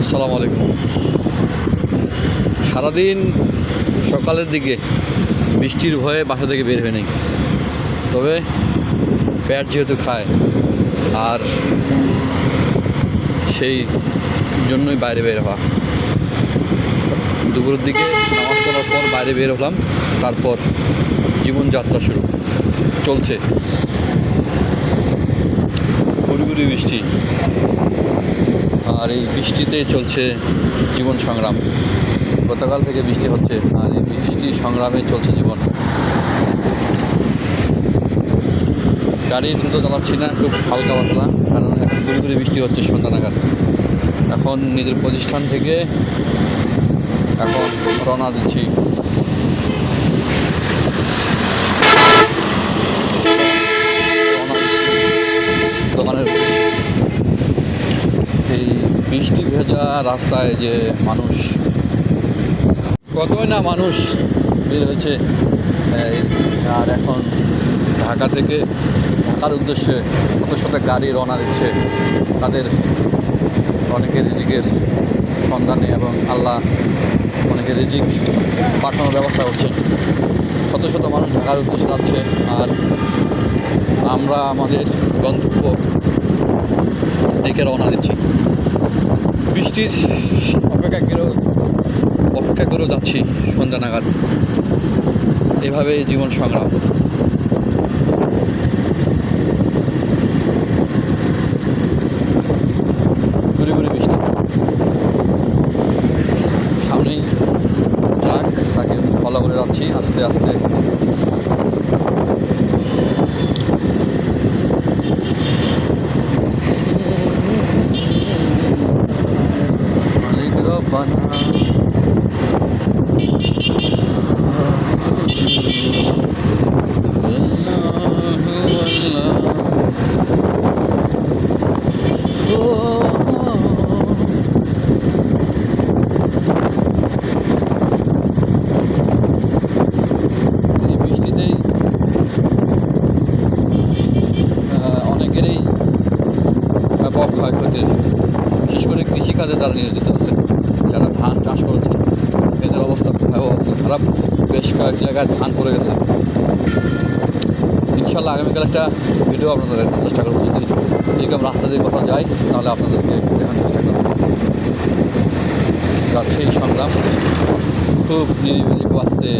আসসালামু আলাইকুম। সারাদিন সকালের দিকে বৃষ্টির ভয়ে বাসা থেকে বের হয়ে নেই, তবে পেট যেহেতু খায় আর সেই জন্যই বাইরে বের হওয়া। দুপুরের দিকে নামাজ পড়ার পর বাইরে বের হলাম, তারপর জীবনযাত্রা শুরু চলছে। গুড়ি বৃষ্টি, আর এই বৃষ্টিতে চলছে জীবন সংগ্রাম। গতকাল থেকে বৃষ্টি হচ্ছে, আর এই বৃষ্টি সংগ্রামে চলছে জীবন। গাড়ি দ্রুত চালাচ্ছি না, খুব হালকা পাতলা, কারণ এখন গুড়ি বৃষ্টি হচ্ছে সন্ধ্যা নাগাদ। এখন নিজের প্রতিষ্ঠান থেকে এখন রওনা দিচ্ছি। দোকানের এই বৃষ্টি ভেজা রাস্তায় যে মানুষ, কতই না মানুষ বের হয়েছে। আর এখন ঢাকার উদ্দেশ্যে শত শত গাড়ি রওনা দিচ্ছে। তাদের অনেকের রিজিকের সন্ধানে, এবং আল্লাহ অনেকের রিজিক পাঠানোর ব্যবস্থা করছেন। শত শত মানুষ ঢাকার উদ্দেশ্যে যাচ্ছে, আর আমরা আমাদের গন্তব্য দিকে রওনা দিচ্ছি। বৃষ্টির অপেক্ষা করেও যাচ্ছি সন্ধ্যা নাগাদ। এভাবে জীবন সংগ্রাম। গুড়ি বৃষ্টি, সামনেই ট্রাক, তাকে ফলো করে যাচ্ছি আস্তে আস্তে। অনেকেরই ব্যাপক ক্ষয়ক্ষতির, বিশেষ করে কৃষিকাজে যারা নিয়োজিত আছে, যারা ধান চাষ করেছে, এদের অবস্থা খুব অবস্থা খারাপ। বেশ কয়েক জায়গায় ধান পড়ে গেছে। ইনশাল্লাহ আগামীকাল একটা ভিডিও আপনাদের দেখার চেষ্টা করবো। যদি এরকম রাস্তা দিয়ে কোথাও যাই, তাহলে আপনাদেরকে দেখার চেষ্টা করবো। যাচ্ছে এই সংগ্রাম খুব নিরিবিলি, আস্তে